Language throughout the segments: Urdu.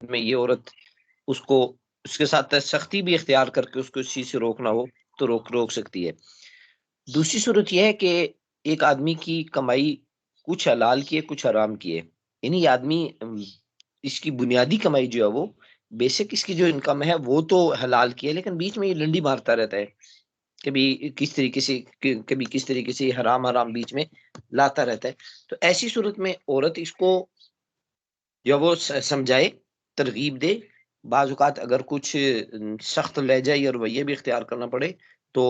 میں یہ عورت اس کو اس کے ساتھ سختی بھی اختیار کر کے اس کو اس چیز سے روکنا ہو تو روک سکتی ہے۔ دوسری صورت یہ ہے کہ ایک آدمی کی کمائی کچھ حلال کی ہے کچھ حرام کی ہے، یعنی یہ آدمی اس کی بنیادی کمائی جو ہے وہ بیسک اس کی جو انکم ہے وہ تو حلال کی ہے، لیکن بیچ میں یہ ڈنڈی مارتا رہتا ہے، کبھی کس طریقے سے حرام بیچ میں لاتا رہتا ہے۔ تو ایسی صورت میں عورت اس کو جو وہ سمجھائے، ترغیب دے، بعض اوقات اگر کچھ سخت لہجہ یا رویہ بھی اختیار کرنا پڑے تو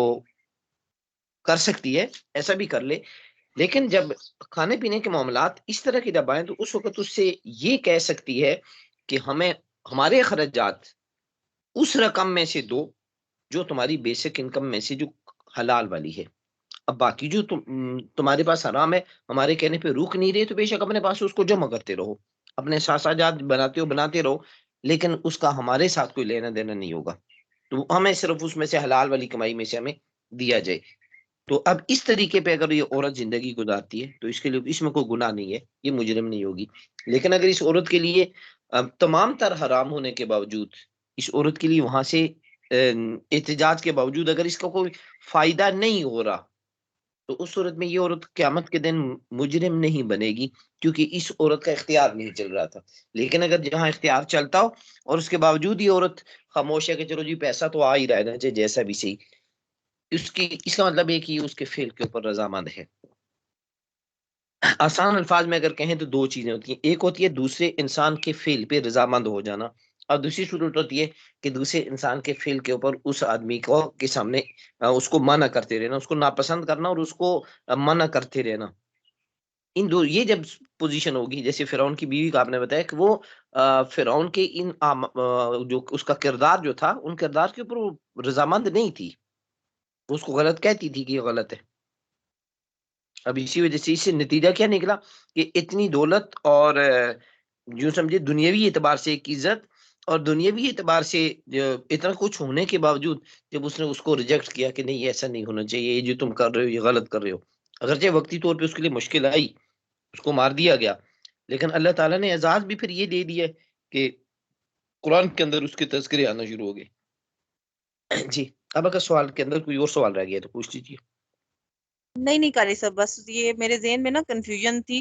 کر سکتی ہے، ایسا بھی کر لے۔ لیکن جب کھانے پینے کے معاملات اس طرح کی جب آئیں تو اس وقت اس سے یہ کہہ سکتی ہے کہ ہمیں ہمارے اخراجات اس رقم میں سے دو جو تمہاری بیسک انکم میں سے جو حلال والی ہے، اب باقی جو تمہارے پاس حرام ہے ہمارے کہنے پہ روک نہیں رہے تو بے شک اپنے پاس اس کو جمع کرتے رہو، اپنے ساساجات بناتے رہو، لیکن اس کا ہمارے ساتھ کوئی لینا دینا نہیں ہوگا، تو ہمیں صرف اس میں سے حلال والی کمائی میں سے ہمیں دیا جائے۔ تو اب اس طریقے پہ اگر یہ عورت زندگی گزارتی ہے تو اس کے لیے اس میں کوئی گناہ نہیں ہے، یہ مجرم نہیں ہوگی۔ لیکن اگر اس عورت کے لیے تمام تر حرام ہونے کے باوجود اس عورت کے لیے وہاں سے احتجاج کے باوجود اگر اس کا کوئی فائدہ نہیں ہو رہا تو اس صورت میں یہ عورت قیامت کے دن مجرم نہیں بنے گی، کیونکہ اس عورت کا اختیار نہیں چل رہا تھا۔ لیکن اگر جہاں اختیار چلتا ہو اور اس کے باوجود یہ عورت خاموش ہے کہ چلو جی پیسہ تو آ ہی رہا ہے جیسا بھی صحیح، اس کا مطلب ہے کہ اس کے فعل کے اوپر رضامند ہے۔ آسان الفاظ میں اگر کہیں تو دو چیزیں ہوتی ہیں، ایک ہوتی ہے دوسرے انسان کے فعل پہ رضامند ہو جانا، اور دوسری صورت ہوتی ہے کہ دوسرے انسان کے فعل کے اوپر اس آدمی کو کے سامنے اس کو منع کرتے رہنا، اس کو ناپسند کرنا اور اس کو منع کرتے رہنا۔ ان دو یہ جب پوزیشن ہوگی، جیسے فرعون کی بیوی کا آپ نے بتایا کہ وہ فرعون کے ان جو اس کا کردار جو تھا ان کردار کے اوپر وہ رضامند نہیں تھی، وہ اس کو غلط کہتی تھی کہ یہ غلط ہے۔ اب اسی وجہ سے اس سے نتیجہ کیا نکلا کہ اتنی دولت اور یوں سمجھے دنیاوی اعتبار سے ایک عزت اور دنیاوی اعتبار سے اتنا کچھ ہونے کے باوجود جب اس نے اس کو ریجیکٹ کیا کہ نہیں ایسا نہیں ہونا چاہیے، یہ جو تم کر رہے ہو یہ غلط کر رہے ہو، اگرچہ وقتی طور پہ اس کے لیے مشکل آئی، اس کو مار دیا گیا، لیکن اللہ تعالیٰ نے اعزاز بھی پھر یہ دے دیا کہ قرآن کے اندر اس کے تذکرے آنا شروع ہو گئے۔ جی اب اگر سوال کے اندر کوئی اور سوال رہ گیا تو پوچھ لیجیے۔ نہیں قاری صاحب، بس یہ میرے ذہن میں نا کنفیوژن تھی